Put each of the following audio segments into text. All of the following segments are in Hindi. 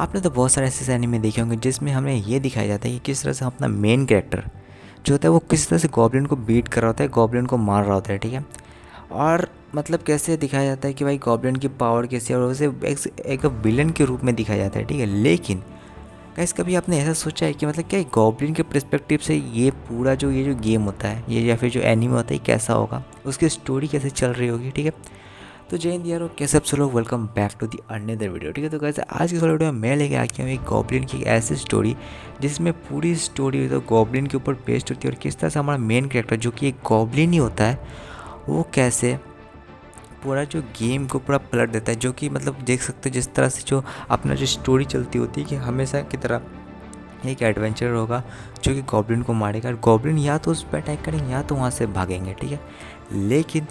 आपने तो बहुत सारे ऐसे एनीमे देखे होंगे जिसमें हमें ये दिखाया जाता है कि किस तरह से अपना मेन कैरेक्टर जो होता है वो किस तरह से गॉब्लिन को बीट कर रहा होता है, गॉब्लिन को मार रहा होता है, ठीक है। और मतलब कैसे दिखाया जाता है कि भाई गॉब्लिन की पावर कैसी है और उसे एक विलन के रूप में दिखाया जाता है, ठीक है। लेकिन गाइस कभी आपने ऐसा सोचा है कि मतलब क्या गॉब्लिन के पर्सपेक्टिव से ये पूरा ये जो गेम होता है ये या फिर जो एनीमे होता है ये कैसा होगा, उसकी स्टोरी कैसे चल रही होगी, ठीक है। तो जय हिंद यारो, कैसे आप सब लोग, welcome back to the another video, ठीक है। तो कैसे आज की वीडियो में मैं लेके आ गया हूँ एक गॉब्लिन की ऐसी स्टोरी जिसमें पूरी स्टोरी तो गॉब्लिन के ऊपर बेस्ड होती है और किस तरह से हमारा मेन कैरेक्टर जो कि एक गॉब्लिन ही होता है वो कैसे पूरा जो गेम को पूरा पलट देता है। जो कि मतलब देख सकते हो जिस तरह से जो अपना जो स्टोरी चलती होती है कि हमेशा की तरह एक एडवेंचर होगा जो कि गॉब्लिन को मारेगा और गॉब्लिन या तो उस पर अटैक करेंगे या तो वहाँ से भागेंगे, ठीक है। लेकिन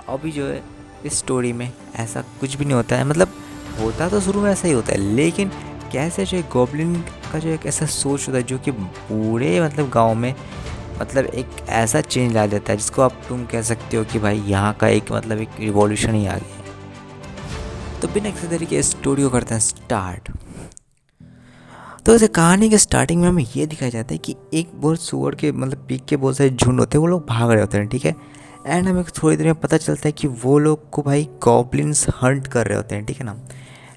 अभी जो है इस स्टोरी में ऐसा कुछ भी नहीं होता है। मतलब होता तो शुरू में ऐसा ही होता है, लेकिन कैसे जो गॉब्लिन का जो एक ऐसा सोच होता है जो कि पूरे मतलब गांव में मतलब एक ऐसा चेंज ला देता है जिसको आप तुम कह सकते हो कि भाई यहाँ का एक मतलब एक रिवॉल्यूशन ही आ गया है। तो बिना किसी तरीके स्टोरी को करते हैं स्टार्ट। तो ऐसे कहानी के स्टार्टिंग में हमें ये दिखाया जाता है कि एक बहुत सुअर के मतलब पीक के बहुत सारे झुंड होते हैं, वो लोग भाग रहे होते हैं, ठीक है। एंड हमें थोड़ी देर में पता चलता है कि वो लोग को भाई गॉब्लिन्स हंट कर रहे होते हैं, ठीक है ना।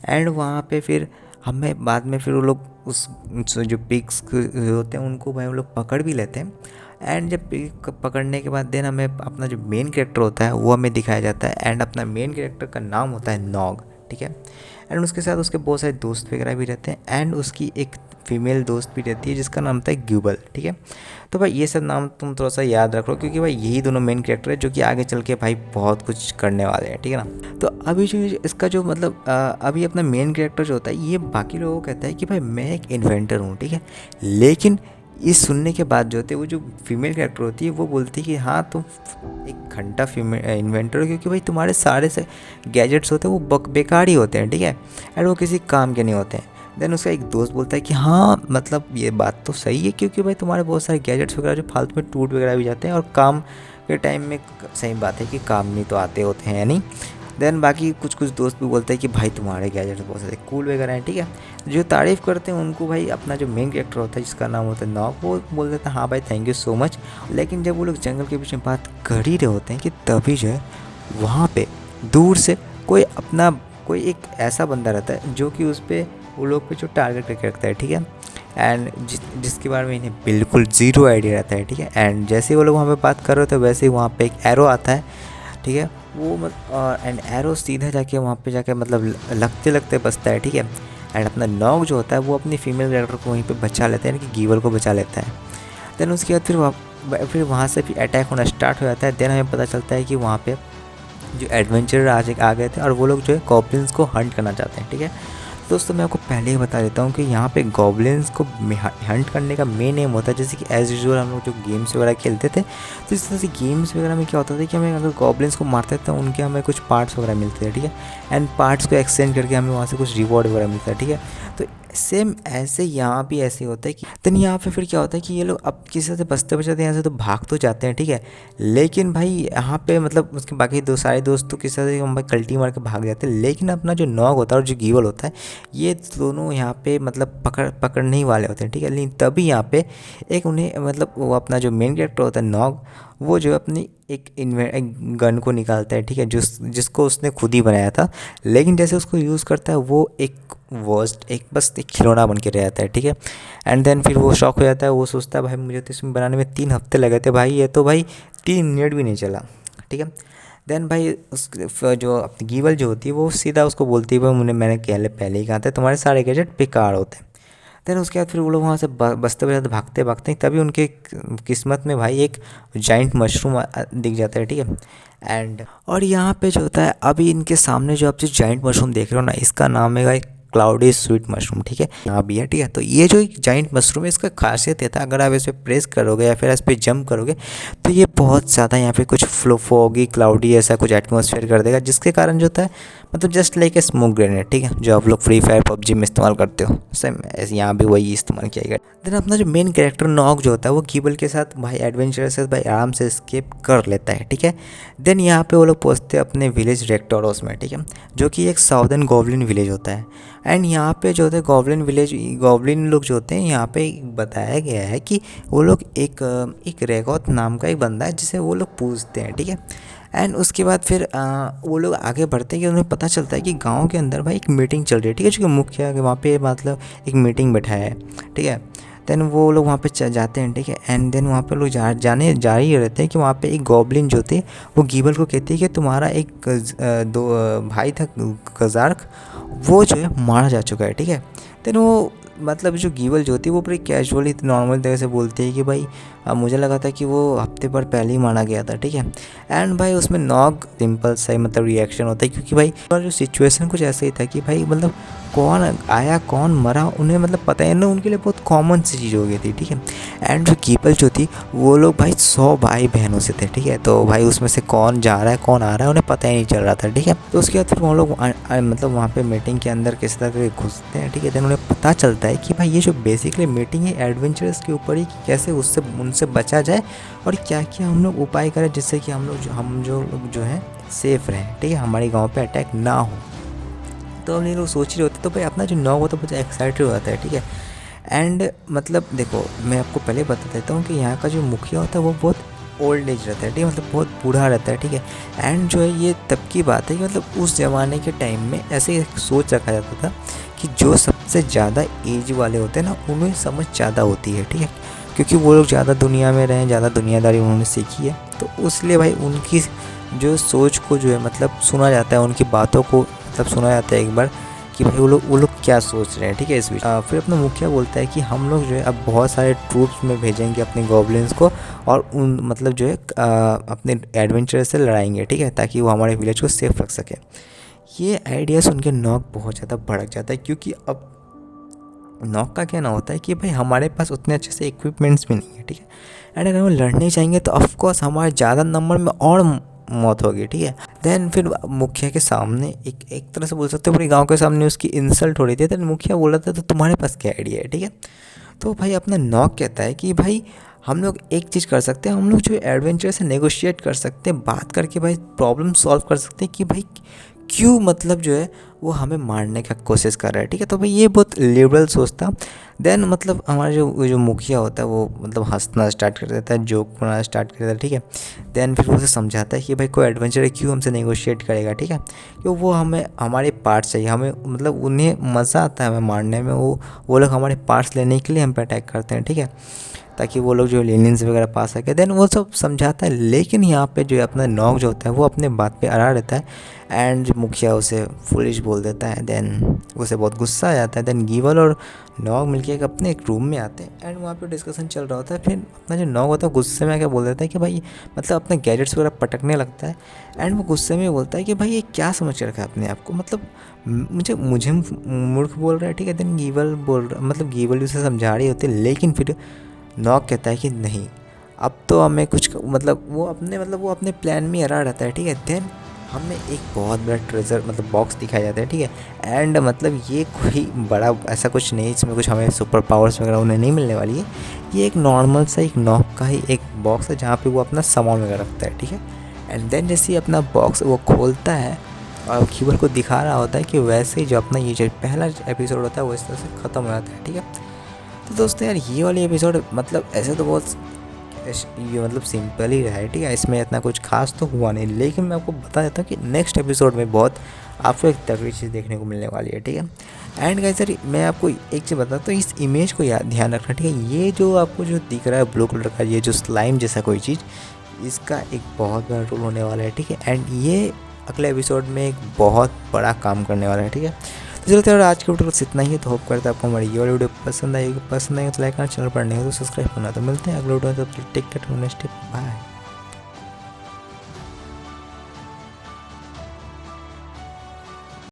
एंड वहाँ पे फिर हमें बाद में फिर वो लोग उस जो पिग्स होते हैं उनको भाई वो लोग पकड़ भी लेते हैं। एंड जब पिग पकड़ने के बाद देन हमें अपना जो मेन कैरेक्टर होता है वो हमें दिखाया जाता है। एंड अपना मेन कैरेक्टर का नाम होता है नॉग, ठीक है। एंड उसके साथ उसके बहुत सारे दोस्त वगैरह भी रहते हैं एंड उसकी एक फीमेल दोस्त भी रहती है जिसका नाम था ग्यूबल, ठीक है। तो भाई ये सब नाम तुम थोड़ा सा याद रख लो क्योंकि भाई यही दोनों मेन कैरेक्टर है जो कि आगे चल के भाई बहुत कुछ करने वाले हैं, ठीक है ना। तो अभी जो इसका जो मतलब अभी अपना मेन कैरेक्टर जो होता है ये बाकी लोगों को कहता है कि भाई मैं एक इन्वेंटर हूँ, ठीक है। लेकिन ये सुनने के बाद जो होते हैं वो जो फीमेल कैरेक्टर होती है वो बोलती है कि हाँ तुम एक घंटा फीमेल इन्वेंटर हो क्योंकि भाई तुम्हारे सारे से गैजेट्स होते हैं वो बेकार ही होते हैं, ठीक है। एंड वो किसी काम के नहीं होते हैं। देन उसका एक दोस्त बोलता है कि हाँ मतलब ये बात तो सही है क्योंकि भाई तुम्हारे बहुत सारे गैजेट्स वगैरह जो फालतू में टूट वगैरह भी जाते हैं और काम के टाइम में सही बात है कि काम नहीं तो आते होते हैं नहीं। देन बाकी कुछ दोस्त भी बोलते हैं कि भाई तुम्हारे गैजेट्स बहुत सारे कूल वगैरह हैं, ठीक है। जो तारीफ़ करते हैं उनको भाई अपना जो मेन कैरेक्टर होता है जिसका नाम होता है नॉक, वो बोल देता है हाँ भाई थैंक यू सो मच। लेकिन जब वो लोग जंगल के बीच में बात कर ही रहे होते हैं कि तभी जो है वहाँ पे दूर से कोई एक ऐसा बंदा रहता है जो कि उस पर वो लोग पे जो टारगेट करके रखता है, ठीक है। एंड जिसके बारे में इन्हें बिल्कुल ज़ीरो आइडिया रहता है, ठीक है। एंड जैसे ही वो लोग वहाँ पे बात कर रहे होते हैं वैसे ही वहाँ पे एक एरो आता है, ठीक है। वो एंड एरो सीधा जाके वहाँ पे जाके मतलब लगते लगते बचता है, ठीक है। एंड अपना नॉग जो होता है वो अपनी फीमेल कैरेक्टर को वहीं पे बचा लेता है, यानी कि गीवल को बचा लेता है। देन उसके बाद फिर वहाँ से फिर अटैक होना स्टार्ट हो जाता है। देन हमें पता चलता है कि वहाँ पे जो एडवेंचरर आज आ गए थे और वो लोग जो है गॉब्लिन्स को हंट करना चाहते हैं, ठीक है। दोस्तों मैं आपको पहले ही बता देता हूँ कि यहाँ पे गॉब्लिन्स को हंट करने का मेन एम होता है। जैसे कि एज यूजुअल हम लोग जो गेम्स वगैरह खेलते थे तो इस तरह से गेम्स वगैरह में क्या होता था कि हमें अगर गॉब्लिन्स को मारते थे तो उनके हमें कुछ पार्ट्स वगैरह मिलते थे, ठीक है। एंड पार्ट्स को एक्सचेंज करके हमें वहाँ से कुछ रिवॉर्ड वगैरह मिलता है, ठीक है। तो सेम ऐसे यहाँ भी ऐसे होता है कि देन यहाँ पे फिर क्या होता है कि ये लोग अब किसी से बचते बचाते यहाँ से तो भाग तो जाते हैं, ठीक है। लेकिन भाई यहाँ पे मतलब उसके बाकी सारे दोस्त तो किसी से भाई कल्टी मार के भाग जाते हैं। लेकिन अपना जो नॉग होता है और जो गीवल होता है ये दोनों यहाँ पे मतलब पकड़ने ही वाले होते हैं, ठीक है। लेकिन तभी यहाँ पे एक उन्हें मतलब वो अपना जो मेन कैरेक्टर होता है नॉग वो जो अपनी एक गन को निकालता है, ठीक है, जिसको उसने खुद ही बनाया था। लेकिन जैसे उसको यूज़ करता है वो एक बस एक खिलौना बन के रह जाता है, ठीक है। एंड देन फिर वो शॉक हो जाता है, वो सोचता है भाई मुझे तो इसमें बनाने में 3 हफ्ते लगे थे भाई, ये तो भाई 3 मिनट भी नहीं चला, ठीक है। देन भाई उस जो अपनी गीवल जो होती है वो सीधा उसको बोलती है भाई मैंने पहले ही कहा था तुम्हारे सारे गैजेट बेकार होते हैं। देन उसके बाद फिर वो लोग वहाँ से बचते बचते भागते भागते तभी उनके किस्मत में भाई एक जाइंट मशरूम दिख जाता है, ठीक है। एंड और यहाँ पे जो होता है अभी इनके सामने जो आप जो जाइंट मशरूम देख रहे हो ना इसका नाम है क्लाउडी स्वीट मशरूम, ठीक है, यहाँ भी है, ठीक है। तो ये जो एक जाइंट मशरूम है इसका खासियत ये था अगर आप इस पर प्रेस करोगे या फिर इस पर जंप करोगे तो ये बहुत ज़्यादा यहाँ पे कुछ फोगी क्लाउडी ऐसा कुछ एटमॉस्फेयर कर देगा जिसके कारण जो होता है मतलब just like a smoke grenade, ठीक है, जो आप लोग फ्री फायर पबजी में इस्तेमाल करते हो सेम ऐसे यहाँ भी वही इस्तेमाल किया गया। देन अपना जो मेन कैरेक्टर नॉग जो होता है वो गीबल के साथ भाई एडवेंचर से भाई आराम से स्केप कर लेता है, ठीक है। देन यहाँ पे वो लोग पहुँचते हैं अपने विलेज रेक्टोरस में, ठीक है, जो कि एक साउदर्न गॉब्लिन विलेज होता है। एंड यहाँ पे जो होते हैं गॉब्लिन विलेज, गॉब्लिन लोग जो होते हैं यहाँ पे बताया गया है कि वो लोग एक रेगोथ नाम का एक बंदा है जिसे वो लोग पूजते हैं, ठीक है। एंड उसके बाद फिर वो लोग आगे बढ़ते हैं कि उन्हें पता चलता है कि गांव के अंदर भाई एक मीटिंग चल रही है, ठीक है, जो कि मुखिया के वहाँ पे मतलब एक मीटिंग बैठाया है, ठीक है। देन वो लोग वहाँ पे जाते हैं, ठीक है। एंड देन वहाँ पे लोग जाने जा ही रहते हैं कि वहाँ पे एक गॉब्लिन जो थे वो गीबल को कहती है कि तुम्हारा एक दो भाई था कजार्क, वो जो है मारा जा चुका है, ठीक है। देन वो मतलब जो गीबल जो होती है वो बड़ी कैजुअली नॉर्मल तरह से बोलती है कि भाई मुझे लगा था कि वो हफ्ते भर पहले ही मारा गया था, ठीक है। एंड भाई उसमें नॉग सिंपल सा ही मतलब रिएक्शन होता है, क्योंकि भाई जो सिचुएशन कुछ ऐसा ही था कि भाई मतलब कौन आया कौन मरा उन्हें मतलब पता है ना, उनके लिए बहुत कॉमन सी चीज़ हो गई थी, ठीक है। एंड जो गीबल जो थी वो लोग भाई 100 भाई बहनों से थे, ठीक है। तो भाई उसमें से कौन जा रहा है कौन आ रहा है उन्हें पता ही नहीं चल रहा था, ठीक है। तो उसके बाद फिर वो लोग मतलब वहाँ पे मीटिंग के अंदर किस तरह से घुसते हैं, ठीक है। देन उन्हें पता चलता है कि भाई ये जो बेसिकली मीटिंग है एडवेंचरस के ऊपर ही, कि कैसे उससे उनसे बचा जाए और क्या क्या हम लोग उपाय करें जिससे कि हम लोग जो है सेफ़ रहें, ठीक है, हमारे गाँव पे अटैक ना हो। तो हम लोग सोच रहे होते तो भाई अपना जो नॉग होता है बहुत एक्साइटेड हो जाता है, ठीक है। एंड मतलब देखो मैं आपको पहले बता देता हूँ कि यहाँ का जो मुखिया होता है वो बहुत ओल्ड एज रहता है, ठीक है, मतलब बहुत बूढ़ा रहता है, ठीक है। एंड जो है ये तब की बात है कि मतलब उस ज़माने के टाइम में ऐसे एक सोच रखा जाता था कि जो सबसे ज़्यादा एज वाले होते हैं ना उन्हें समझ ज़्यादा होती है, ठीक है, क्योंकि वो लोग ज़्यादा दुनिया में रहे, ज़्यादा दुनियादारी उन्होंने सीखी है, तो उसलिए भाई उनकी जो सोच को जो है मतलब सुना जाता है, उनकी बातों को मतलब सुना जाता है एक बार कि भाई वो लोग क्या सोच रहे हैं, ठीक है। इस बीच फिर अपना मुखिया बोलता है कि हम लोग जो है अब बहुत सारे ट्रूप्स में भेजेंगे अपने गॉब्लिन्स को और उन मतलब जो है अपने एडवेंचर से लड़ाएंगे, ठीक है, ताकि वो हमारे विलेज को सेफ रख सके। ये आइडिया सुन के नॉग बहुत ज़्यादा भड़क जाता है, क्योंकि अब नॉक का कहना होता है कि भाई हमारे पास उतने अच्छे से इक्विपमेंट्स भी नहीं है, ठीक है। एंड अगर हम लड़ने जाएंगे तो ऑफकोर्स हमारे ज़्यादा नंबर में और मौत होगी, ठीक है। देन फिर मुखिया के सामने एक तरह से बोल सकते हो पूरे गांव के सामने उसकी इंसल्ट हो रही थी। देन मुखिया बोल रहा था तो तुम्हारे पास क्या आइडिया है, ठीक है। तो भाई अपना नॉक कहता है कि भाई हम लोग एक चीज़ कर सकते हैं, हम लोग जो एडवेंचर से नेगोशिएट कर सकते हैं, बात करके भाई प्रॉब्लम सॉल्व कर सकते हैं कि भाई क्यों मतलब जो है वो हमें मारने का कोशिश कर रहा है, ठीक है। तो भाई ये बहुत लिबरल सोचता। देन मतलब हमारा जो मुखिया होता है वो मतलब हंसना स्टार्ट कर देता है, जोक बनाना स्टार्ट कर देता है, ठीक है। देन फिर वो उसे समझाता है कि भाई कोई एडवेंचर है क्यों हमसे नेगोशिएट करेगा, ठीक है, क्यों वो हमें हमारे पार्ट्स चाहिए, हमें मतलब उन्हें मज़ा आता है हमें मारने में, वो लोग हमारे पार्ट्स लेने के लिए हम पे अटैक करते हैं, ठीक है, ताकि वो लोग जो लेनिन्स वगैरह पा सके। देन वो सब समझाता है, लेकिन यहाँ पे जो है अपना नॉक जो होता है वो अपने बात पे अड़ा रहता है। एंड मुखिया उसे फुलिश बोल देता है। देन उसे बहुत गुस्सा आ जाता है। देन गीवल और नॉक मिलके अपने एक रूम में आते हैं एंड वहाँ पे डिस्कशन चल रहा होता है। फिर अपना जो नॉक होता है गुस्से में आके बोल देता है कि भाई मतलब अपने गैजेट्स वगैरह पटकने लगता है। एंड वो गुस्से में बोलता है कि भाई ये क्या समझ रखा है अपने आप को, मतलब मुझे मूर्ख बोल रहा है, ठीक है। देन गीवल बोल रहा मतलब गीवल उसे समझा रही होती है, लेकिन फिर नॉक कहता है कि नहीं अब तो हमें कुछ मतलब वो अपने प्लान में अड़ा रहता है, ठीक है। देन हमें एक बहुत बड़ा ट्रेजर मतलब बॉक्स दिखाया जाता है, ठीक है। एंड मतलब ये कोई बड़ा ऐसा कुछ नहीं, इसमें कुछ हमें सुपर पावर्स वगैरह उन्हें नहीं मिलने वाली है। ये एक नॉर्मल सा एक नॉक का ही एक बॉक्स है जहाँ पे वो अपना सामान वगैरह रखता है, ठीक है। एंड देन जैसे ही अपना बॉक्स वो खोलता है और गीवल को दिखा रहा होता है कि वैसे ही जो अपना ये जो पहला एपिसोड होता है वो इस तरह से ख़त्म हो जाता है, ठीक है। तो दोस्तों यार ये वाली एपिसोड मतलब ऐसे तो बहुत ये मतलब सिंपल ही रहा है, ठीक है, इसमें इतना कुछ खास तो हुआ नहीं, लेकिन मैं आपको बता देता हूँ कि नेक्स्ट एपिसोड में बहुत आपको एक तगड़ी चीज़ देखने को मिलने वाली है, ठीक है। एंड गाइस सर मैं आपको एक चीज़ बताता हूँ, इस इमेज को ध्यान रखना, ठीक है। ये जो आपको जो दिख रहा है ब्लू कलर का ये जो स्लाइम जैसा कोई चीज़, इसका एक बहुत बड़ा रोल होने वाला है, ठीक है। एंड ये अगले एपिसोड में एक बहुत बड़ा काम करने वाला है, ठीक है। तो चलो यार आज के वीडियो बस इतना ही है। तो होप करता है आपको हमारी ये वाली वीडियो पसंद आएगी तो लाइक करना, चैनल पर नहीं हो तो सब्सक्राइब करना। तो मिलते हैं अगले वीडियो में, तब तक टेक केयर, नेक्स्ट बाय।